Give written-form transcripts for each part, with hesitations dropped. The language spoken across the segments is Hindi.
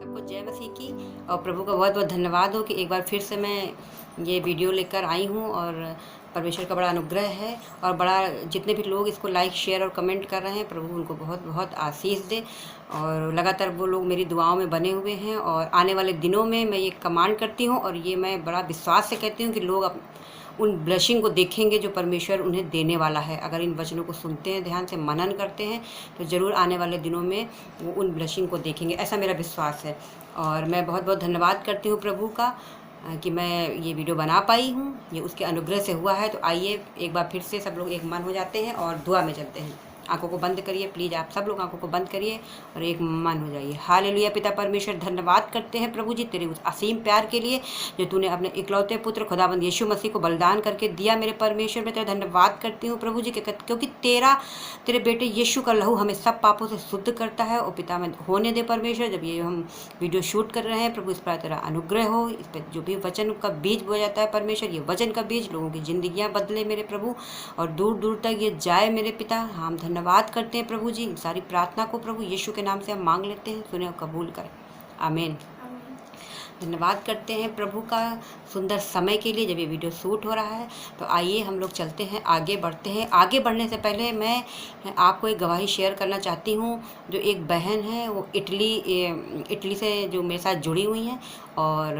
सबको जय मसीह की। और प्रभु का बहुत बहुत धन्यवाद हो कि एक बार फिर से मैं ये वीडियो लेकर आई हूँ। और परमेश्वर का बड़ा अनुग्रह है और बड़ा जितने भी लोग इसको लाइक शेयर और कमेंट कर रहे हैं, प्रभु उनको बहुत बहुत आशीष दे। और लगातार वो लोग मेरी दुआओं में बने हुए हैं और आने वाले दिनों में मैं ये कमांड करती हूँ और ये मैं बड़ा विश्वास से कहती हूँ कि लोग उन ब्लेसिंग को देखेंगे जो परमेश्वर उन्हें देने वाला है। अगर इन वचनों को सुनते हैं, ध्यान से मनन करते हैं, तो ज़रूर आने वाले दिनों में वो उन ब्लेसिंग को देखेंगे, ऐसा मेरा विश्वास है। और मैं बहुत बहुत धन्यवाद करती हूँ प्रभु का कि मैं ये वीडियो बना पाई हूँ। ये उसके अनुग्रह से हुआ है। तो आइए एक बार फिर से सब लोग एक मन हो जाते हैं और दुआ में चलते हैं। आंखों को बंद करिए प्लीज़, आप सब लोग आंखों को बंद करिए और एक मन हो जाइए। हालेलुया। पिता परमेश्वर, धन्यवाद करते हैं प्रभु जी तेरे उस असीम प्यार के लिए जो तूने अपने इकलौते पुत्र खुदाबंद यीशु मसीह को बलिदान करके दिया। मेरे परमेश्वर, मैं तेरा धन्यवाद करती हूँ प्रभु जी क्योंकि तेरे बेटे यीशु का लहू हमें सब पापों से शुद्ध करता है। और पिता में होने दे परमेश्वर, जब ये हम वीडियो शूट कर रहे हैं प्रभु, इस पर तेरा अनुग्रह हो। इस पर जो भी वचन का बीज बोया जाता है परमेश्वर, ये वचन का बीज लोगों की जिंदगियाँ बदले मेरे प्रभु, और दूर दूर तक ये जाए मेरे पिता। हम धन्यवाद करते हैं प्रभु जी। सारी प्रार्थना को प्रभु यीशु के नाम से हम मांग लेते हैं, सुने और कबूल करें। आमीन। धन्यवाद करते हैं प्रभु का सुंदर समय के लिए जब ये वीडियो शूट हो रहा है। तो आइए हम लोग चलते हैं, आगे बढ़ते हैं। आगे बढ़ने से पहले मैं आपको एक गवाही शेयर करना चाहती हूँ। जो एक बहन है वो इटली से जो मेरे साथ जुड़ी हुई हैं और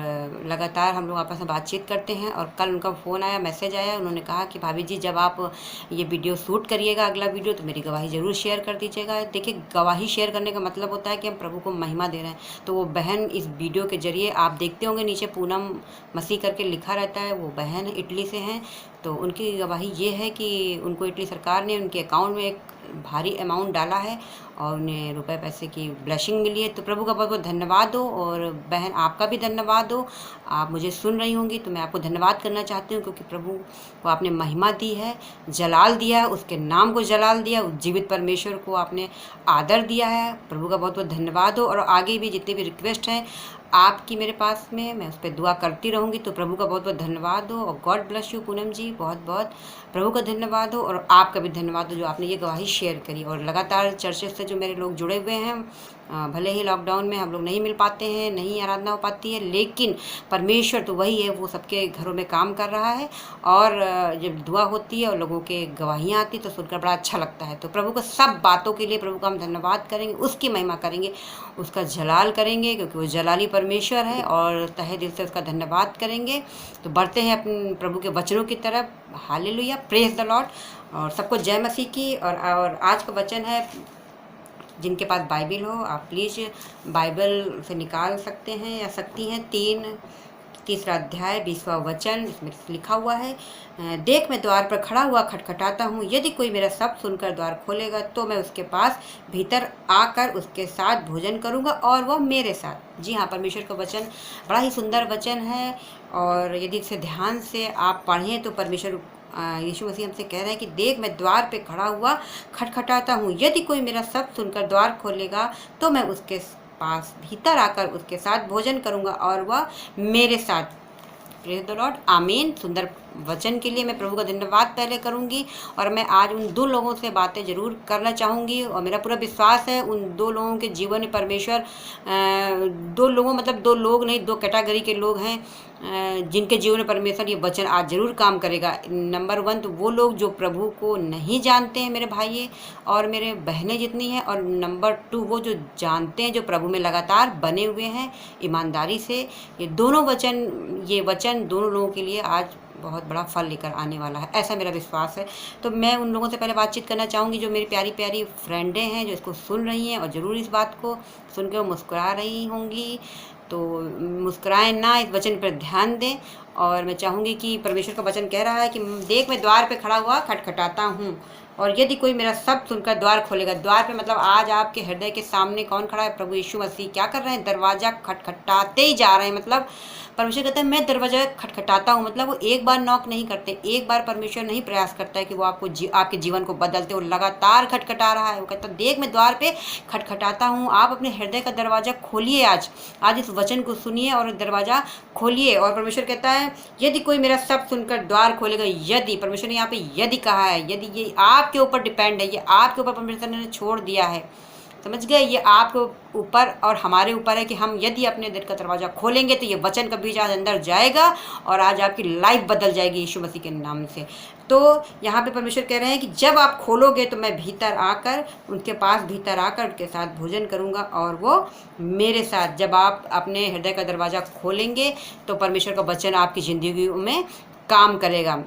लगातार हम लोग आपस में बातचीत करते हैं। और कल उनका फ़ोन आया, मैसेज आया, उन्होंने कहा कि भाभी जी जब आप ये वीडियो शूट करिएगा अगला वीडियो, तो मेरी गवाही ज़रूर शेयर कर दीजिएगा। देखिए, गवाही शेयर करने का मतलब होता है कि हम प्रभु को महिमा दे रहे हैं। तो वो बहन इस वीडियो के जरिए, आप देखते होंगे नीचे पूनम मसीह करके लिखा रहता है, वो बहन इटली से हैं। तो उनकी गवाही ये है कि उनको इटली सरकार ने उनके अकाउंट में एक भारी अमाउंट डाला है और उन्हें रुपए पैसे की ब्लेसिंग मिली है। तो प्रभु का बहुत बहुत धन्यवाद हो। और बहन आपका भी धन्यवाद हो। आप मुझे सुन रही होंगी तो मैं आपको धन्यवाद करना चाहती हूँ क्योंकि प्रभु को आपने महिमा दी है, जलाल दिया है, उसके नाम को जलाल दिया, उस जीवित परमेश्वर को आपने आदर दिया है। प्रभु का बहुत बहुत धन्यवाद हो। और आगे भी जितनी भी रिक्वेस्ट हैं आपकी मेरे पास में, मैं उस पर दुआ करती रहूँगी। तो प्रभु का बहुत बहुत धन्यवाद हो और गॉड ब्लेस यू पूनम जी, बहुत बहुत प्रभु का धन्यवाद हो। और आपका भी धन्यवाद हो जो आपने ये गवाही शेयर करी। और लगातार चर्चेज से जो मेरे लोग जुड़े हुए हैं, भले ही लॉकडाउन में हम लोग नहीं मिल पाते हैं, नहीं आराधना हो पाती है, लेकिन परमेश्वर तो वही है, वो सबके घरों में काम कर रहा है। और जब दुआ होती है और लोगों के गवाहियाँ आती तो सुनकर बड़ा अच्छा लगता है। तो प्रभु को सब बातों के लिए प्रभु का हम धन्यवाद करेंगे, उसकी महिमा करेंगे, उसका जलाल करेंगे क्योंकि वो जलाली परमेश्वर है। और तहे दिल से उसका धन्यवाद करेंगे। तो बढ़ते हैं अपने प्रभु के वचनों की तरफ। Hallelujah, praise the Lord. और सबको जय मसीह की। और आज का वचन है, जिनके पास बाइबल हो आप प्लीज़ बाइबल से निकाल सकते हैं या सकती हैं। तीसरा अध्याय 20वां वचन, इसमें लिखा हुआ है, देख मैं द्वार पर खड़ा हुआ खटखटाता हूँ, यदि कोई मेरा शब्द सुनकर द्वार खोलेगा तो मैं उसके पास भीतर आकर उसके साथ भोजन करूँगा और वह मेरे साथ। जी हाँ, परमेश्वर का वचन बड़ा ही सुंदर वचन है। और यदि इसे ध्यान से आप पढ़ें तो परमेश्वर यीशु मसीह हमसे कह रहे हैं कि देख मैं द्वार पे खड़ा हुआ खटखटाता हूँ, यदि कोई मेरा शब्द सुनकर द्वार खोलेगा तो मैं उसके पास भीतर आकर उसके साथ भोजन करूँगा और वह मेरे साथ। प्रेज द लॉर्ड, आमीन। सुंदर वचन के लिए मैं प्रभु का धन्यवाद पहले करूंगी। और मैं आज उन दो लोगों से बातें ज़रूर करना चाहूँगी और मेरा पूरा विश्वास है उन दो लोगों के जीवन में परमेश्वर, दो लोगों मतलब दो लोग नहीं, दो कैटेगरी के लोग हैं जिनके जीवन में परमेश्वर ये वचन आज ज़रूर काम करेगा। नंबर 1 तो वो लोग जो प्रभु को नहीं जानते हैं, मेरे भाई और मेरे बहनें जितनी हैं। और नंबर 2 वो जो जानते हैं, जो प्रभु में लगातार बने हुए हैं ईमानदारी से। ये वचन दोनों लोगों के लिए आज बहुत बड़ा फल लेकर आने वाला है, ऐसा मेरा विश्वास है। तो मैं उन लोगों से पहले बातचीत करना चाहूँगी जो मेरी प्यारी प्यारी फ्रेंडें हैं, जो इसको सुन रही हैं और ज़रूर इस बात को सुन के वो मुस्कुरा रही होंगी। तो मुस्कुराएं ना, इस वचन पर ध्यान दें। और मैं चाहूँगी कि परमेश्वर का वचन कह रहा है कि देख मैं द्वार पे खड़ा हुआ खटखटाता हूँ और यदि कोई मेरा शब्द सुनकर द्वार खोलेगा। द्वार पे मतलब आज आपके हृदय के सामने कौन खड़ा है? प्रभु यीशु मसीह। क्या कर रहे हैं? दरवाज़ा खटखटाते ही जा रहे हैं। मतलब परमेश्वर कहता है मैं दरवाज़ा खटखटाता हूँ। मतलब वो एक बार नॉक नहीं करते, एक बार परमेश्वर नहीं प्रयास करता है कि वो आपके जीवन को बदलते, वो लगातार खटखटा रहा है। वो कहता है देख मैं द्वार पे खटखटाता हूँ। आप अपने हृदय का दरवाज़ा खोलिए, आज इस वचन को सुनिए और दरवाज़ा खोलिए। और परमेश्वर कहता है यदि कोई मेरा शब्द सुनकर द्वार खोलेगा। यदि, परमेश्वर ने यहाँ पे यदि कहा है, यदि ये आपके ऊपर डिपेंड है, ये आपके ऊपर परमेश्वर ने छोड़ दिया है। समझ गए? ये आपके ऊपर और हमारे ऊपर है कि हम यदि अपने दिल का दरवाज़ा खोलेंगे तो ये वचन का बीज आज अंदर जाएगा और आज आपकी लाइफ बदल जाएगी यीशु मसीह के नाम से। तो यहाँ पे परमेश्वर कह रहे हैं कि जब आप खोलोगे तो मैं भीतर आकर उनके पास भीतर आकर उनके साथ भोजन करूँगा और वो मेरे साथ। जब आप अपने हृदय का दरवाज़ा खोलेंगे तो परमेश्वर का वचन आपकी ज़िंदगी में काम करेगा।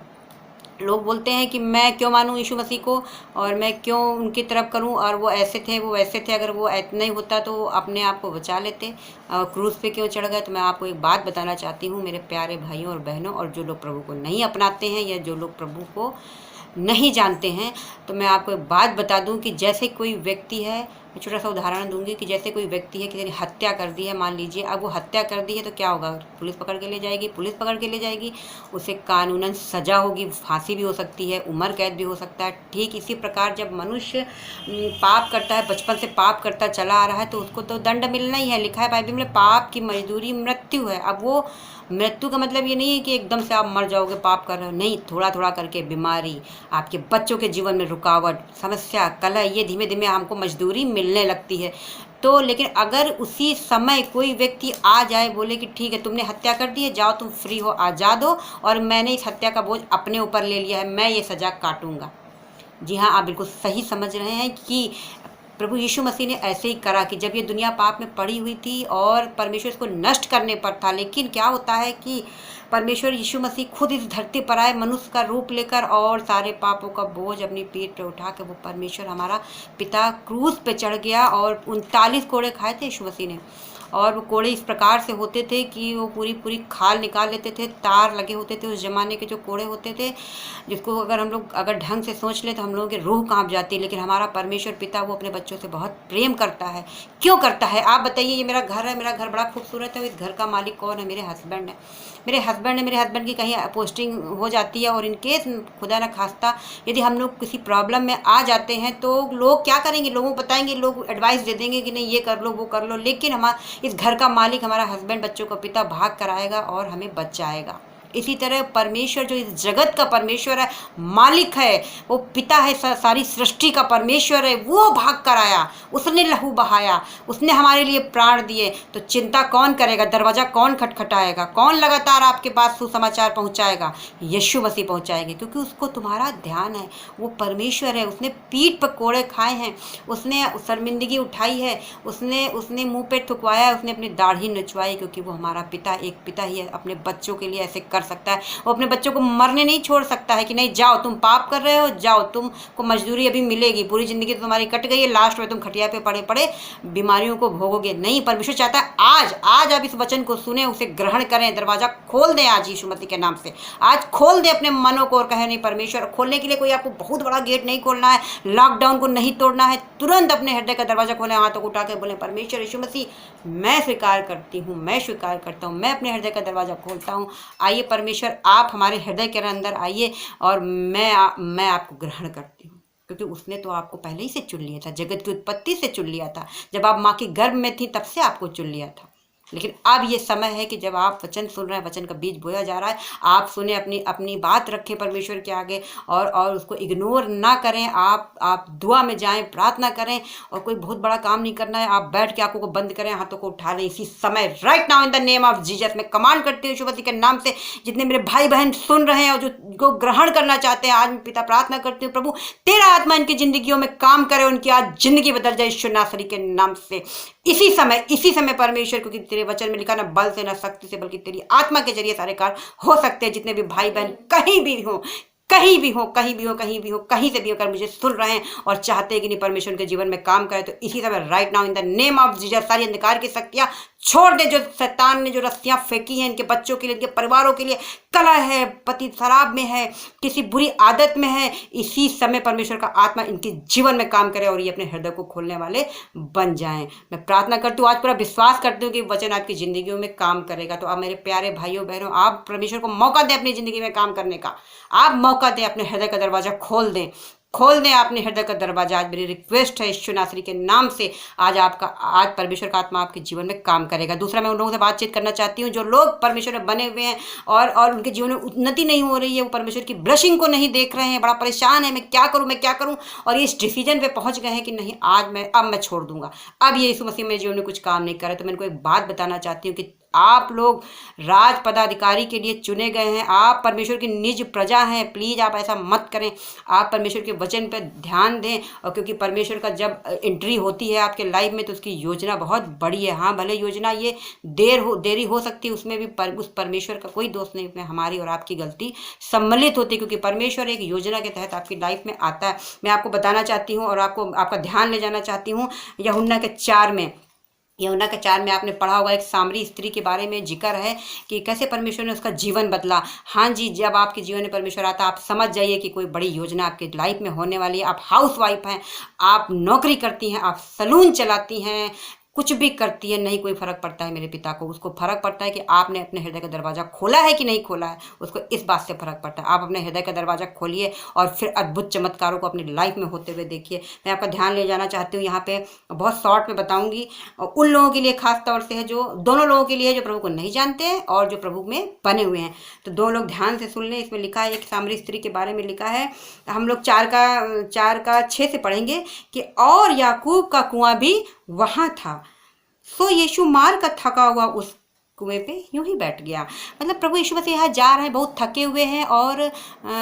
लोग बोलते हैं कि मैं क्यों मानूं यीशु मसीह को और मैं क्यों उनकी तरफ करूं, और वो ऐसे थे वो वैसे थे। अगर वो इतना ही होता तो अपने आप को बचा लेते, क्रूस पे क्यों चढ़ गए। तो मैं आपको एक बात बताना चाहती हूँ मेरे प्यारे भाइयों और बहनों, और जो लोग प्रभु को नहीं अपनाते हैं या जो लोग प्रभु को नहीं जानते हैं, तो मैं आपको एक बात बता दूं कि जैसे कोई व्यक्ति है, मैं छोटा सा उदाहरण दूंगी कि जैसे कोई व्यक्ति है किसी ने हत्या कर दी है, मान लीजिए। अब वो हत्या कर दी है तो क्या होगा, पुलिस पकड़ के ले जाएगी, पुलिस पकड़ के ले जाएगी, उसे कानूनन सज़ा होगी, फांसी भी हो सकती है, उम्र कैद भी हो सकता है। ठीक इसी प्रकार जब मनुष्य पाप करता है, बचपन से पाप करता चला आ रहा है, तो उसको तो दंड मिलना ही है। लिखा है बाइबल में पाप की मजदूरी मृत्यु है। अब वो मृत्यु का मतलब ये नहीं है कि एकदम से आप मर जाओगे पाप कर रहे हो, नहीं, थोड़ा थोड़ा करके बीमारी, आपके बच्चों के जीवन में रुकावट, समस्या, कलह, ये धीमे धीमे हमको मजदूरी मिलने लगती है। तो लेकिन अगर उसी समय कोई व्यक्ति आ जाए, बोले कि ठीक है तुमने हत्या कर दी है, जाओ तुम फ्री हो, आज़ाद हो, और मैंने इस हत्या का बोझ अपने ऊपर ले लिया है, मैं ये सज़ा काटूंगा। जी हाँ, आप बिल्कुल सही समझ रहे हैं कि प्रभु यीशु मसीह ने ऐसे ही करा कि जब ये दुनिया पाप में पड़ी हुई थी और परमेश्वर इसको नष्ट करने पर था। लेकिन क्या होता है कि परमेश्वर यीशु मसीह खुद इस धरती पर आए मनुष्य का रूप लेकर, और सारे पापों का बोझ अपनी पीठ पर उठा के वो परमेश्वर हमारा पिता क्रूस पे चढ़ गया। और 39 कोड़े खाए थे यीशु मसीह ने, और वो कोड़े इस प्रकार से होते थे कि वो पूरी पूरी खाल निकाल लेते थे। तार लगे होते थे उस ज़माने के जो कोड़े होते थे, जिसको अगर हम लोग अगर ढंग से सोच ले तो हम लोगों की रूह कांप जाती है। लेकिन हमारा परमेश्वर पिता वो अपने बच्चों से बहुत प्रेम करता है। क्यों करता है आप बताइए? ये मेरा घर है, मेरा घर बड़ा खूबसूरत है, इस घर का मालिक कौन है? मेरे हस्बैंड है। मेरे हस्बैंड की कहीं पोस्टिंग हो जाती है, और इनकेस खुदा न खास्ता यदि हम लोग किसी प्रॉब्लम में आ जाते हैं तो लोग क्या करेंगे? लोगों को बताएंगे, लोग एडवाइस दे देंगे कि नहीं ये कर लो वो कर लो। लेकिन हमारा इस घर का मालिक, हमारा हस्बैंड, बच्चों का पिता भाग कर आएगा और हमें बचाएगा। इसी तरह परमेश्वर जो इस जगत का परमेश्वर है, मालिक है, वो पिता है, सारी सृष्टि का परमेश्वर है, वो भाग कर आया, उसने लहू बहाया, उसने हमारे लिए प्राण दिए। तो चिंता कौन करेगा? दरवाज़ा कौन खटखटाएगा? कौन लगातार आपके पास सुसमाचार पहुंचाएगा? यीशु मसीह पहुंचाएंगे, क्योंकि उसको तुम्हारा ध्यान है। वो परमेश्वर है, उसने पीठ पर कोड़े खाए हैं, उसने शर्मिंदगी उठाई है, उसने मुंह पे थुकवाया है, उसने अपनी दाढ़ी नचवाई, क्योंकि वो हमारा पिता एक पिता ही है। अपने बच्चों के लिए ऐसे कर सकता है। वो अपने बच्चों को मरने नहीं छोड़ सकता है कि नहीं जाओ तुम पाप कर रहे हो, जाओ तुमको मजदूरी अभी मिलेगी, पूरी जिंदगी तो तुम्हारी कट गई है, लास्ट में तुम खटिया पे पड़े पड़े बीमारियों को भोगोगे। नहीं, परमेश्वर चाहता है आज आप इस वचन को सुने, उसे ग्रहण करें, दरवाजा खोल दें आज यीशु मसीह के नाम से। आज खोल दें अपने मनों को और कहें नहीं परमेश्वर। खोलने के लिए कोई आपको बहुत बड़ा गेट नहीं खोलना है, लॉकडाउन को नहीं तोड़ना है, तुरंत अपने हृदय का दरवाजा खोलें, हाथों को उठा के बोले परमेश्वर यीशु मसीह मैं स्वीकार करती हूँ, मैं स्वीकार करता हूँ, मैं अपने हृदय का दरवाजा खोलता हूँ। आइए परमेश्वर आप हमारे हृदय के अंदर आइए, और मैं आपको ग्रहण करती हूँ, क्योंकि उसने तो आपको पहले ही से चुन लिया था, जगत की उत्पत्ति से चुन लिया था। जब आप माँ के गर्भ में थी तब से आपको चुन लिया था। लेकिन अब ये समय है कि जब आप वचन सुन रहे हैं, वचन का बीज बोया जा रहा है, आप सुने, अपनी बात रखें परमेश्वर के आगे, और उसको इग्नोर ना करें। आप दुआ में जाएं, प्रार्थना करें, और कोई बहुत बड़ा काम नहीं करना है। आप बैठ के आंखों को बंद करें, हाथों को उठा लें इसी समय, right now in the name of Jesus. मैं कमांड करती हूँ यीशु मसीह के नाम से, जितने मेरे भाई बहन सुन रहे हैं और जो ग्रहण करना चाहते हैं, आज मैं पिता प्रार्थना करती हूँ प्रभु तेरा आत्मा इनकी जिंदगियों में काम करे, उनकी आज जिंदगी बदल जाए यीशु नासरी के नाम से। इसी समय परमेश्वर, क्योंकि तेरे वचन में लिखा ना बल से ना शक्ति से बल्कि तेरी आत्मा के जरिए सारे कार्य हो सकते हैं। जितने भी भाई बहन कहीं भी हो, कहीं से भी होकर मुझे सुन रहे हैं और चाहते हैं कि नहीं परमेश्वर के जीवन में काम करे, तो इसी समय right now in the name of Jesus सारी अंधकार की शक्तियां छोड़ दे। जो शैतान ने जो रस्सियां फेंकी हैं इनके बच्चों के लिए, इनके परिवारों के लिए, कलह है, पति शराब में है, किसी बुरी आदत में है, इसी समय परमेश्वर का आत्मा इनके जीवन में काम करे और ये अपने हृदय को खोलने वाले बन जाएं। मैं प्रार्थना करती हूँ, आज पूरा विश्वास करती हूँ कि वचन आपकी जिंदगियों में काम करेगा। तो आप मेरे प्यारे भाइयों बहनों, आप परमेश्वर को मौका दें अपनी जिंदगी में काम करने का। आप मौका दें, अपने हृदय का दरवाजा खोल दें, खोल दें अपने हृदय का दरवाजा। आज मेरी रिक्वेस्ट है यीशु नासरी के नाम से, आज परमेश्वर का आत्मा आपके जीवन में काम करेगा। दूसरा, मैं उन लोगों से बातचीत करना चाहती हूँ जो लोग परमेश्वर में बने हुए हैं और उनके जीवन में उन्नति नहीं हो रही है, वो परमेश्वर की ब्लेसिंग को नहीं देख रहे हैं, बड़ा परेशान है, मैं क्या करूँ, और ये इस डिसीजन पे पहुंच गए हैं कि नहीं, अब मैं छोड़ दूंगा, अब ये यीशु मसीह मेरे जीवन में कुछ काम नहीं कर रहा। तो मैं इनको एक बात बताना चाहती हूँ कि आप लोग राज पदाधिकारी के लिए चुने गए हैं, आप परमेश्वर की निज प्रजा हैं। प्लीज़ आप ऐसा मत करें, आप परमेश्वर के वचन पर ध्यान दें। और क्योंकि परमेश्वर का जब एंट्री होती है आपके लाइफ में तो उसकी योजना बहुत बड़ी है। हाँ, भले योजना ये देरी हो सकती है, उसमें भी उस परमेश्वर का कोई दोष नहीं, उसमें हमारी और आपकी गलती सम्मिलित होती है, क्योंकि परमेश्वर एक योजना के तहत आपकी लाइफ में आता है। मैं आपको बताना चाहती हूँ और आपका ध्यान ले जाना चाहती हूँ यूहन्ना के 4 में आपने पढ़ा होगा, एक सामरी स्त्री के बारे में जिक्र है कि कैसे परमेश्वर ने उसका जीवन बदला। हाँ जी, जब आपके जीवन में परमेश्वर आता, आप समझ जाइए कि कोई बड़ी योजना आपके लाइफ में होने वाली है। आप हाउस वाइफ हैं, आप नौकरी करती हैं, आप सलून चलाती हैं, कुछ भी करती है, नहीं कोई फर्क पड़ता है मेरे पिता को। उसको फर्क पड़ता है कि आपने अपने हृदय का दरवाजा खोला है कि नहीं खोला है, उसको इस बात से फर्क पड़ता है। आप अपने हृदय का दरवाजा खोलिए और फिर अद्भुत चमत्कारों को अपनी लाइफ में होते हुए देखिए। मैं आपका ध्यान ले जाना चाहती हूँ, यहाँ पे बहुत शॉर्ट में बताऊंगी, उन लोगों के लिए खास तौर से है, जो दोनों लोगों के लिए, जो प्रभु को नहीं जानते हैं और जो प्रभु में बने हुए हैं। तो दो लोग ध्यान से सुन लें। इसमें लिखा है, एक सामरी स्त्री के बारे में लिखा है, हम लोग 4:6 से पढ़ेंगे कि और याकूब का कुआं भी वहाँ था, सो यीशु मार कर थका हुआ उस कुएं पे यूं ही बैठ गया। मतलब प्रभु यीशु मसीह यहाँ जा रहे हैं, बहुत थके हुए हैं, और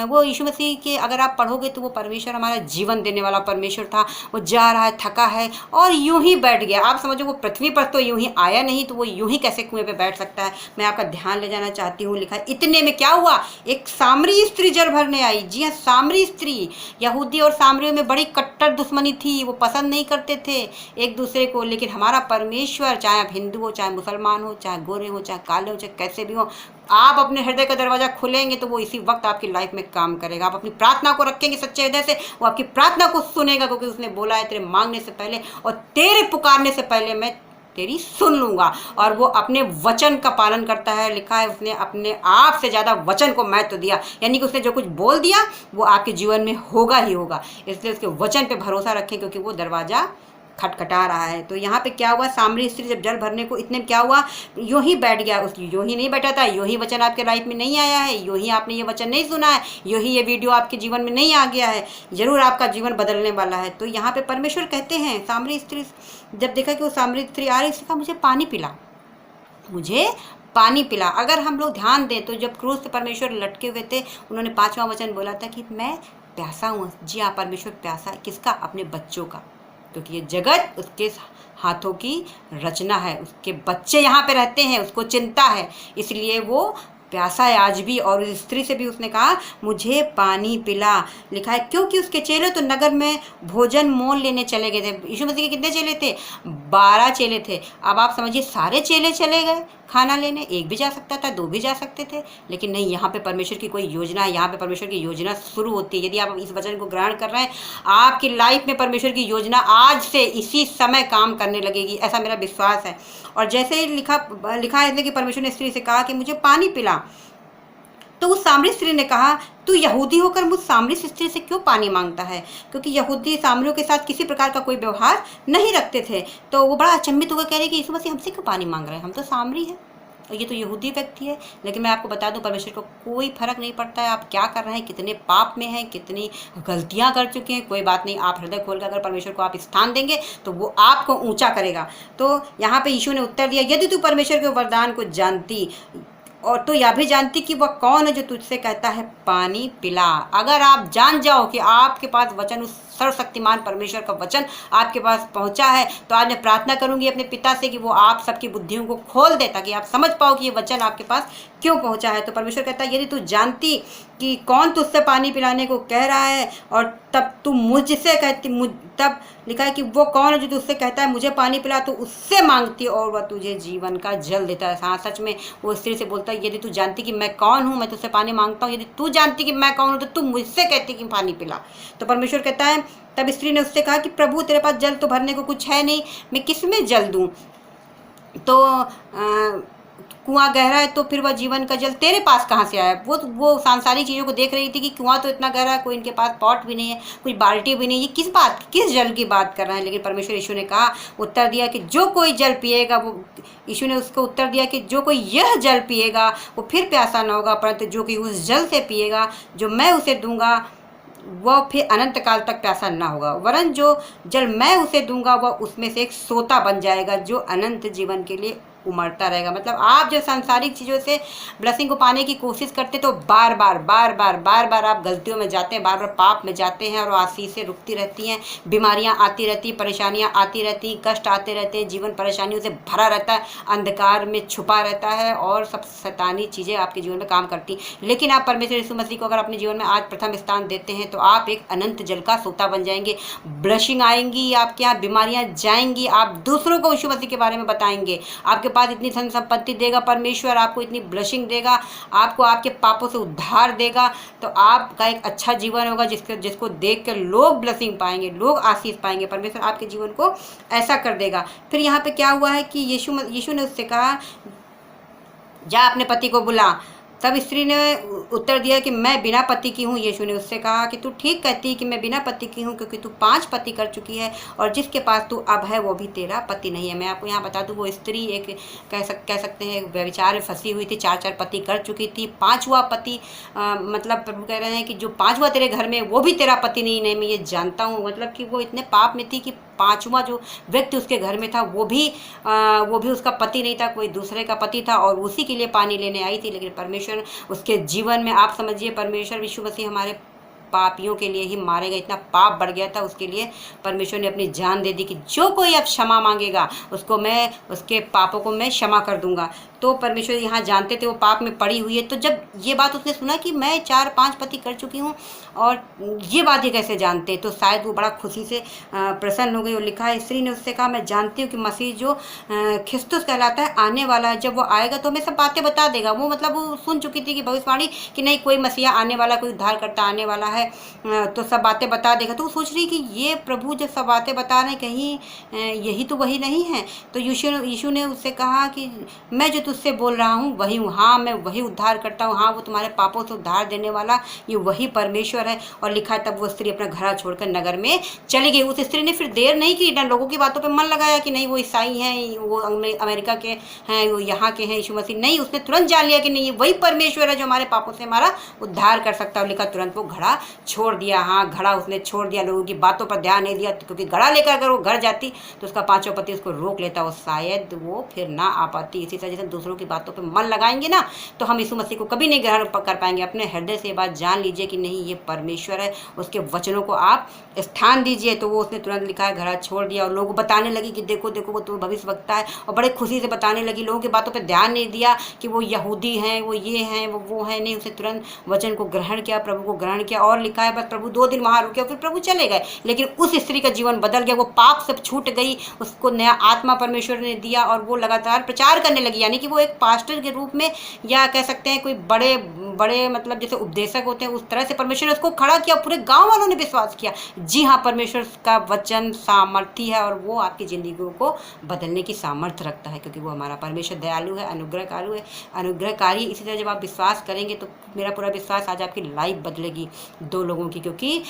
वो यीशु मसीह के अगर आप पढ़ोगे तो वो परमेश्वर, हमारा जीवन देने वाला परमेश्वर था, वो जा रहा है, थका है और यूं ही बैठ गया। आप समझो, वो पृथ्वी पर तो यूं ही आया नहीं, तो वो यूं ही कैसे कुएं पे बैठ सकता है। मैं आपका ध्यान ले जाना चाहती हूँ, लिखा है इतने में क्या हुआ, एक सामरी स्त्री जल भरने आई। जी हाँ, सामरी स्त्री। यहूदी और सामरियों में बड़ी कट्टर दुश्मनी थी, वो पसंद नहीं करते थे एक दूसरे को, लेकिन हमारा परमेश्वर, चाहे आप हिंदू हो, चाहे मुसलमान हो, चाहे गोरे हो, चाहे काले हो, चाहे कैसे भी हो, आप अपने हृदय का दरवाजा खोलेंगे तो वो इसी वक्त आपकी लाइफ में काम करेगा। आप अपनी प्रार्थना को रखेंगे सच्चे हृदय से, वो आपकी प्रार्थना को सुनेगा, क्योंकि उसने बोला है, तेरे मांगने से पहले और तेरे पुकारने से पहले मैं तेरी सुन लूंगा। और वो अपने वचन का पालन करता है। लिखा है, उसने अपने आप से ज़्यादा वचन को महत्व दिया, यानी कि उसने जो कुछ बोल दिया वो आपके जीवन में होगा ही होगा। इसलिए उसके वचन पे भरोसा रखें, क्योंकि वो दरवाजा खटखटा रहा है। तो यहाँ पे क्या हुआ, सामरी स्त्री जब जल भरने को, इतने क्या हुआ, यूं ही बैठ गया। उसकी यूं ही नहीं बैठा था, यूं ही वचन आपके लाइफ में नहीं आया है, यूं ही आपने ये वचन नहीं सुना है, यूं ही ये वीडियो आपके जीवन में नहीं आ गया है, जरूर आपका जीवन बदलने वाला है। तो यहाँ पे परमेश्वर कहते हैं, सामरी स्त्री जब देखा कि वो सामरी स्त्री आ रही, उसने कहा मुझे पानी पिला, मुझे पानी पिला। अगर हम लोग ध्यान दें तो जब क्रूस पे परमेश्वर लटके हुए थे, उन्होंने 5वां वचन बोला था कि मैं प्यासा हूँ। जी हाँ, परमेश्वर प्यासा है, किसका, अपने बच्चों का, क्योंकि ये जगत उसके हाथों की रचना है, उसके बच्चे यहाँ पे रहते हैं, उसको चिंता है, इसलिए वो प्यासा है आज भी। और उस स्त्री से भी उसने कहा मुझे पानी पिला। लिखा है, क्योंकि उसके चेले तो नगर में भोजन मोल लेने चले गए थे। यीशु मसीह के कितने चेले थे, 12 चेले थे। अब आप समझिए, सारे चेले चले गए खाना लेने, एक भी जा सकता था, 2 भी जा सकते थे, लेकिन नहीं, यहाँ पे परमेश्वर की कोई योजना है, यहाँ पे परमेश्वर की योजना शुरू होती है। यदि आप इस वचन को ग्रहण कर रहे हैं, आपकी लाइफ में परमेश्वर की योजना आज से इसी समय काम करने लगेगी, ऐसा मेरा विश्वास है। और जैसे ही लिखा है कि परमेश्वर ने स्त्री से कहा कि मुझे पानी पिला, तो उस सामरी स्त्री ने कहा, तू यहूदी होकर मुझ सामरी स्त्री से क्यों पानी मांगता है, क्योंकि यहूदी सामरियों के साथ किसी प्रकार का कोई व्यवहार नहीं रखते थे। तो वो बड़ा अचंभित होकर कह रहे कि यीशु मसीह हमसे क्यों पानी मांग रहे हैं, हम तो सामरी हैं और ये तो यहूदी व्यक्ति है। लेकिन मैं आपको बता दूं, परमेश्वर को कोई फर्क नहीं पड़ता है आप क्या कर रहे हैं, कितने पाप में हैं, कितनी गलतियां कर चुके हैं, कोई बात नहीं। आप हृदय खोलकर अगर परमेश्वर को आप स्थान देंगे तो वो आपको ऊंचा करेगा। तो यहाँ पे यीशु ने उत्तर दिया, यदि तू परमेश्वर के वरदान को जानती और तो यह भी जानती कि वह कौन है जो तुझसे कहता है पानी पिला। अगर आप जान जाओ कि आपके पास वचन, उस सर्वशक्तिमान परमेश्वर का वचन आपके पास पहुंचा है, तो आज मैं प्रार्थना करूंगी अपने पिता से कि वो आप सबकी बुद्धियों को खोल दे, ताकि आप समझ पाओ कि ये वचन आपके पास क्यों पहुंचा है। तो परमेश्वर कहता है, यदि तू जानती कि कौन तुझसे पानी पिलाने को कह रहा है और तब तू मुझसे कहती, तब लिखा है कि वो कौन है जो तुझसे कहता है मुझे पानी पिला, तो उससे मांगती और वह तुझे जीवन का जल देता है। हाँ, सच में वो स्त्री से बोलता है, यदि तू जानती कि मैं कौन हूँ, मैं तुझसे पानी मांगता हूँ, यदि तू जानती कि मैं कौन हूँ तो तू मुझसे कहती कि पानी पिला। तो परमेश्वर कहता है, तब स्त्री ने उससे कहा कि प्रभु तेरे पास जल तो भरने को कुछ है नहीं, मैं किस में जल दूँ। तो कुआं गहरा है तो फिर वह जीवन का जल तेरे पास कहाँ से आया। वो सांसारिक चीज़ों को देख रही थी कि कुआं तो इतना गहरा है, कोई इनके पास पॉट भी नहीं है, कोई बाल्टी भी नहीं है, ये किस जल की बात कर रहे हैं। लेकिन परमेश्वर यीशु ने कहा, उत्तर दिया कि जो कोई जल पिएगा, वो यीशु ने उसको उत्तर दिया कि जो कोई यह जल पिएगा वो फिर प्यासा न होगा, परंतु जो कोई उस जल से पिएगा जो मैं उसे दूंगा वह फिर अनंत काल तक प्यासा ना होगा, वरन जो जल मैं उसे दूंगा वह उसमें से एक सोता बन जाएगा जो अनंत जीवन के लिए उमड़ता रहेगा। मतलब आप जो सांसारिक चीज़ों से ब्लेसिंग को पाने की कोशिश करते तो बार बार आप गलतियों में जाते हैं, बार बार पाप में जाते हैं और आशीषें रुकती रहती हैं, बीमारियां आती रहती, परेशानियां आती रहती, कष्ट आते रहते हैं, जीवन परेशानियों से भरा रहता है, अंधकार में छुपा रहता है और सब शैतानी चीज़ें आपके जीवन में काम करती। लेकिन आप परमेश्वर यीशु मसीह को अगर अपने जीवन में आज प्रथम स्थान देते हैं तो आप एक अनंत जल का सोता बन जाएंगे। ब्लेसिंग आएंगी आपके यहाँ, बीमारियाँ जाएंगी, आप दूसरों को यीशु मसीह के बारे में बताएंगे, आपके पास इतनी धन संपत्ति देगा परमेश्वर, आपको इतनी ब्लेसिंग देगा, आपको आपके पापों से उद्धार देगा, तो आपका एक अच्छा जीवन होगा जिसको देख कर लोग ब्लेसिंग पाएंगे, लोग आशीष पाएंगे। परमेश्वर आपके जीवन को ऐसा कर देगा। फिर यहाँ पे क्या हुआ है कि यीशु ने उससे कहा, जा अपने पति को बुला। तब स्त्री ने उत्तर दिया कि मैं बिना पति की हूँ। यीशु ने उससे कहा कि तू ठीक कहती कि मैं बिना पति की हूँ, क्योंकि तू 5 पति कर चुकी है और जिसके पास तू अब है वो भी तेरा पति नहीं है। मैं आपको यहाँ बता दूँ, वो स्त्री एक कह सकते हैं व्यभिचार में फंसी हुई थी, 4 पति कर चुकी थी। 5वां पति मतलब प्रभु कह रहे हैं कि जो 5वां तेरे घर में वो भी तेरा पति नहीं, मैं ये जानता हूँ। मतलब कि वो इतने पाप में थी कि 5वां जो व्यक्ति उसके घर में था वो भी उसका पति नहीं था, कोई दूसरे का पति था और उसी के लिए पानी लेने आई थी। लेकिन परमेश्वर उसके जीवन में, आप समझिए, परमेश्वर यीशु मसीह हमारे पापियों के लिए ही मारे गए, इतना पाप बढ़ गया था, उसके लिए परमेश्वर ने अपनी जान दे दी कि जो कोई अब क्षमा मांगेगा उसको मैं उसके पापों को मैं क्षमा कर दूंगा। तो परमेश्वर यहाँ जानते थे वो पाप में पड़ी हुई है। तो जब ये बात उसने सुना कि मैं 4-5 पति कर चुकी हूँ और ये बात ये कैसे जानते, तो शायद वो बड़ा खुशी से प्रसन्न हो गई। और लिखा है, स्त्री ने उससे कहा, मैं जानती हूँ कि मसीह जो ख्रिस्तुस कहलाता है आने वाला है, जब वो आएगा तो हमें सब बातें बता देगा। वो मतलब वो सुन चुकी थी कि भविष्यवाणी कि नहीं, कोई मसीहा आने वाला, कोई उद्धारकर्ता आने वाला है, तो सब बातें बता देगा। तो वो सोच रही कि ये प्रभु जो सब बातें बता रहे हैं, कहीं यही तो वही नहीं है। तो यीशु ने उससे कहा कि मैं जो तुझसे बोल रहा हूँ वही हूँ, हाँ मैं वही उद्धार करता हूँ, हाँ वो तुम्हारे पापों से उद्धार देने वाला ये वही परमेश्वर है। और लिखा है, तब वो स्त्री अपना घर छोड़कर नगर में चली गई। उस स्त्री ने फिर देर नहीं की, ना लोगों की बातों पे मन लगाया कि नहीं वो ईसाई हैं, वो अमेरिका के हैं, वो यहाँ के हैं यीशु मसीह, नहीं, उसने तुरंत जान लिया कि नहीं ये वही परमेश्वर है जो हमारे पापों से हमारा उद्धार कर सकता है। लिखा तुरंत वो घड़ा छोड़ दिया। हाँ, घड़ा उसने छोड़ दिया, लोगों की बातों पर ध्यान नहीं दिया, क्योंकि घड़ा लेकर अगर वो घर जाती तो उसका 5वां पति उसको रोक लेता, वो शायद वो फिर ना आ पाती। इसी तरह जैसे दूसरों की बातों पे मन लगाएंगे ना तो हम यीशु मसीह को कभी नहीं ग्रहण कर पाएंगे। अपने हृदय से ये बात जान लीजिए कि नहीं ये परमेश्वर है, उसके वचनों को आप स्थान दीजिए। तो वो उसने तुरंत लिखा है घड़ा छोड़ दिया और लोग बताने लगी कि देखो देखो वो तो भविष्यवक्ता है, और बड़े खुशी से बताने लगी, लोगों की बातों पर ध्यान नहीं दिया कि वो यहूदी हैं, वो ये हैं, वो हैं, नहीं, उसने तुरंत वचन को ग्रहण किया, प्रभु को ग्रहण किया। और लिखा है बस प्रभु 2 दिन वहाँ रुके और फिर प्रभु चले गए। लेकिन उस स्त्री का जीवन बदल गया, वो पाप से छूट गई, उसको नया आत्मा परमेश्वर ने दिया और वो लगातार प्रचार करने लगी। यानी कि वो एक पास्टर के रूप में, या कह सकते हैं कोई बड़े बड़े मतलब जैसे उपदेशक होते हैं, उस तरह से परमेश्वर ने उसको खड़ा किया। पूरे गांव वालों ने विश्वास किया। जी हाँ, परमेश्वर का वचन सामर्थी है और वो आपकी ज़िंदगियों को बदलने की सामर्थ्य रखता है, क्योंकि वो हमारा परमेश्वर दयालु है, अनुग्रहकारी। इसी तरह जब आप विश्वास करेंगे तो मेरा पूरा विश्वास आज आपकी लाइफ बदलेगी 2 लोगों की, क्योंकि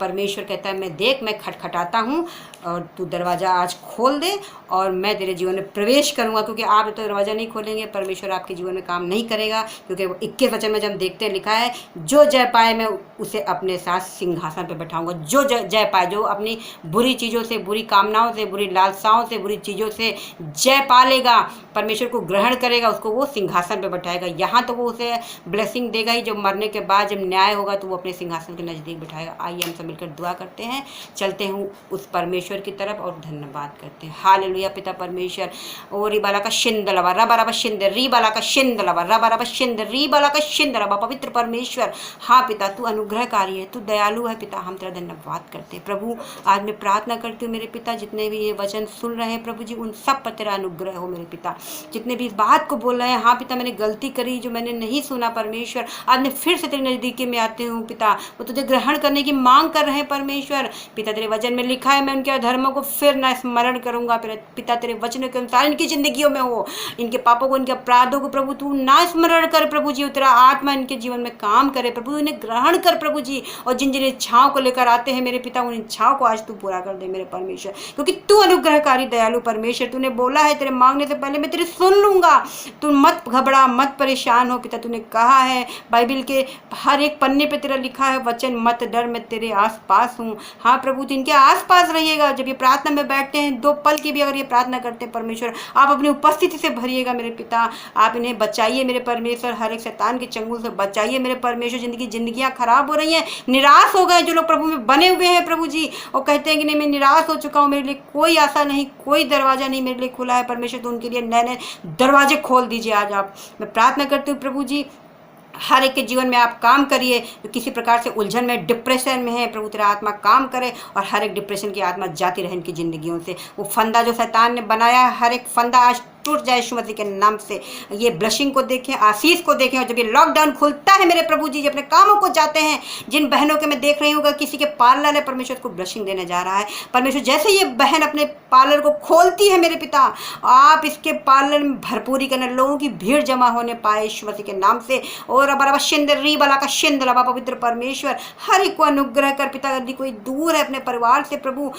परमेश्वर कहता है मैं खटखटाता हूँ और तू दरवाज़ा आज खोल दे और मैं तेरे जीवन में प्रवेश करूँगा। क्योंकि आप तो दरवाज़ा नहीं खोलेंगे, परमेश्वर आपके जीवन में काम नहीं करेगा। क्योंकि 21 वचन में जब देखते हैं लिखा है, जो जय पाए मैं उसे अपने साथ सिंहासन पर बैठाऊंगा। जो जय पाए, जो अपनी बुरी चीज़ों से, बुरी कामनाओं से, बुरी लालसाओं से, बुरी चीज़ों से जय पा लेगा, परमेश्वर को ग्रहण करेगा, उसको वो सिंहासन पर बैठाएगा। यहाँ तो वो उसे ब्लेसिंग देगा ही, जब मरने के बाद जब न्याय होगा तो वो अपने सिंहासन के नज़दीक बैठाएगा। आइए हम सब मिलकर दुआ करते हैं, चलते हैं उस परमेश्वर की तरफ और धन्यवाद करते हैं। हालेलुया। पिता परमेश्वर, ओ री बाला का शिंद लवा रबा रबा शिंद री बाला का शिंद लवा रबा रबा शिंद री बाला का शिंद रबा पवित्र परमेश्वर। हाँ पिता, तू अनुग्रहकारी है, तू दयालु है पिता, हम तेरा धन्यवाद करते हैं प्रभु। आज मैं प्रार्थना करती हूँ मेरे पिता, जितने भी ये वचन सुन रहे हैं प्रभु जी, उन सब पर तेरा अनुग्रह हो मेरे पिता। जितने भी इस बात को बोल रहे हैं, हाँ पिता मैंने गलती करी जो मैंने नहीं सुना परमेश्वर, आज मैं फिर से तेरे नज़दीकी में आती हूँ पिता। वो तुझे ग्रहण करने की मांग कर रहे हैं परमेश्वर। पिता तेरे वचन में लिखा है, मैं उनके अधर्मों को फिर ना स्मरण करूंगा पिता। तेरे वचनों के अनुसार इनकी जिंदगियों में हो, इनके पापों को, इनके अपराधों को प्रभु तू ना स्मरण कर प्रभु जी। तेरा आत्मा इनके जीवन में काम करे प्रभु, इन्हें ग्रहण कर प्रभु जी। और जिन जिन इच्छाओं को लेकर आते हैं मेरे पिता, उन इच्छाओं को आज तू पूरा कर दे मेरे परमेश्वर, क्योंकि तू अनुग्रहकारी दयालु परमेश्वर। तूने बोला है तेरे मांगने से पहले मैं तेरी सुन लूंगा। तू मत घबरा, मत परेशान हो पिता। तूने कहा है बाइबल के हर एक पन्ने पे तेरा लिखा है वचन, मत डर मैं तेरे आसपास हूँ। हाँ प्रभु, तो इनके आसपास रहिएगा। जब ये प्रार्थना में बैठते हैं, 2 पल की भी अगर ये प्रार्थना करते हैं परमेश्वर, आप अपनी उपस्थिति से भरिएगा मेरे पिता। आप इन्हें बचाइए मेरे परमेश्वर, हर एक शैतान के चंगुल से बचाइए मेरे परमेश्वर। जिंदगियां खराब हो रही हैं, निराश हो गए जो लोग प्रभु में बने हुए हैं प्रभु जी, और कहते हैं कि नहीं मैं निराश हो चुका हूँ, मेरे लिए कोई आशा नहीं, कोई दरवाजा नहीं मेरे लिए खुला है परमेश्वर। तो उनके लिए नए नए दरवाजे खोल दीजिए आज आप। मैं प्रार्थना करती हूँ प्रभु जी, हर एक के जीवन में आप काम करिए जो किसी प्रकार से उलझन में, डिप्रेशन में है प्रभु। तेरा आत्मा काम करे और हर एक डिप्रेशन की आत्मा जाती रहे इनकी जिंदगियों से। वो फंदा जो शैतान ने बनाया है, हर एक फंदा आज टूट जाए यीशु मसीह के नाम से। ये ब्लेसिंग को देखें, आशीष को देखें। और जब ये लॉकडाउन खुलता है मेरे प्रभु जी, अपने कामों को जाते हैं, जिन बहनों के मैं देख रही हूँ किसी के पार्लर है, परमेश्वर को ब्लेसिंग देने जा रहा है परमेश्वर। जैसे ये बहन अपने पार्लर को खोलती है मेरे पिता, आप इसके पार्लर में भरपूरी करना, लोगों की भीड़ जमा होने पाए यीशु मसीह के नाम से। और अब शिंदरी बला का शिंद लबा पवित्र परमेश्वर, हर एक को अनुग्रह कर पिता। यदि कोई दूर है अपने परिवार से प्रभु,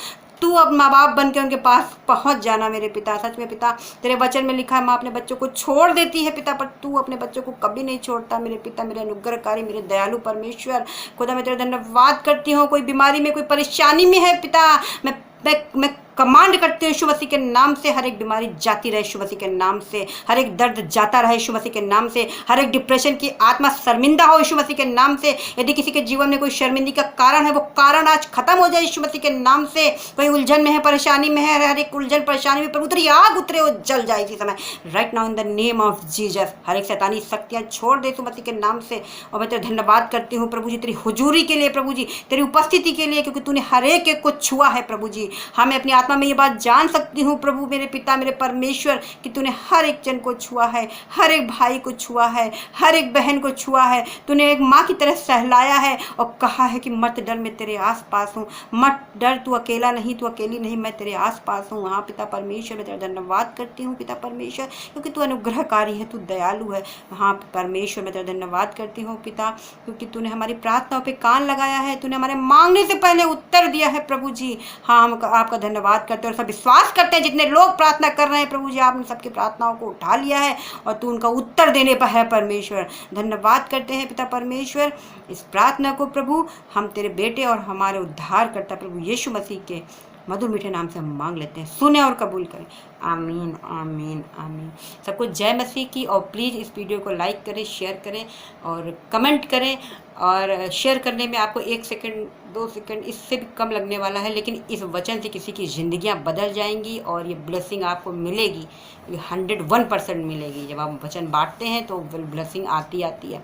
तू अब माँ बाप बन के उनके पास पहुंच जाना मेरे पिता। सच में पिता, तेरे वचन में लिखा है माँ अपने बच्चों को छोड़ देती है पिता, पर तू अपने बच्चों को कभी नहीं छोड़ता मेरे पिता। मेरे अनुग्रहकारी, मेरे दयालु परमेश्वर खुदा, मैं तेरा धन्यवाद करती हूँ। कोई बीमारी में, कोई परेशानी में है पिता, मैं कमांड करते हैं यीशु मसीह के नाम से, हर एक बीमारी जाती रहे यीशु मसीह के नाम से, हर एक दर्द जाता रहे यीशु मसीह के नाम से, हर एक डिप्रेशन की आत्मा शर्मिंदा हो यीशु मसीह के नाम से। यदि किसी के जीवन में कोई शर्मिंदी का कारण है, वो कारण आज खत्म हो जाए यीशु मसीह के नाम से। कोई उलझन में है, परेशानी में है, हर एक उलझन परेशानी में प्रभु तेरी आग उतरे और जल जाए इसी समय, right now in the name of Jesus. हर एक शैतानी शक्तियाँ छोड़ दे यीशु मसीह के नाम से। और मैं तेरा धन्यवाद करती हूँ प्रभु जी, तेरी हुजूरी के लिए प्रभु जी, तेरी उपस्थिति के लिए, क्योंकि तूने हर एक को छुआ है प्रभु जी। हाँ, मैं अपनी आत्मा में ये बात जान सकती हूँ प्रभु मेरे पिता, मेरे परमेश्वर, कि तूने हर एक जन को छुआ है, हर एक भाई को छुआ है, हर एक बहन को छुआ है। तूने एक माँ की तरह सहलाया है और कहा है कि मत डर मैं तेरे आसपास हूँ, मत डर, तू अकेला नहीं, तू अकेली नहीं, मैं तेरे आसपास हूँ। हाँ पिता परमेश्वर, मैं तेरा धन्यवाद करती हूँ पिता परमेश्वर, क्योंकि तू अनुग्रहकारी है, तू दयालु है। हाँ परमेश्वर, मैं तेरा धन्यवाद करती हूँ पिता, क्योंकि तूने हमारी प्रार्थनाओं पे कान लगाया है, तूने हमारे मांगने से पहले उत्तर दिया है प्रभु जी। हाँ, हम आपका धन्यवाद करते हैं और सब विश्वास करते हैं जितने लोग प्रार्थना कर रहे हैं प्रभु जी, आपने सबकी प्रार्थनाओं को उठा लिया है और तू उनका उत्तर देने पर है परमेश्वर। धन्यवाद करते हैं पिता परमेश्वर। इस प्रार्थना को प्रभु हम तेरे बेटे और हमारे उद्धार करता प्रभु यीशु मसीह के मधुर मीठे नाम से हम मांग लेते हैं, सुने और कबूल करें। आमीन आमीन आमीन। सबको जय मसीह की। और प्लीज़ इस वीडियो को लाइक करें, शेयर करें और कमेंट करें। और शेयर करने में आपको 1 सेकंड 2 सेकंड इससे भी कम लगने वाला है, लेकिन इस वचन से किसी की ज़िंदगियां बदल जाएंगी और ये ब्लेसिंग आपको मिलेगी, ये 101% मिलेगी। जब आप वचन बांटते हैं तो ब्लेसिंग आती है।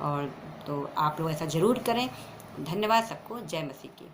और तो आप लोग ऐसा ज़रूर करें। धन्यवाद सबको, जय मसीह की।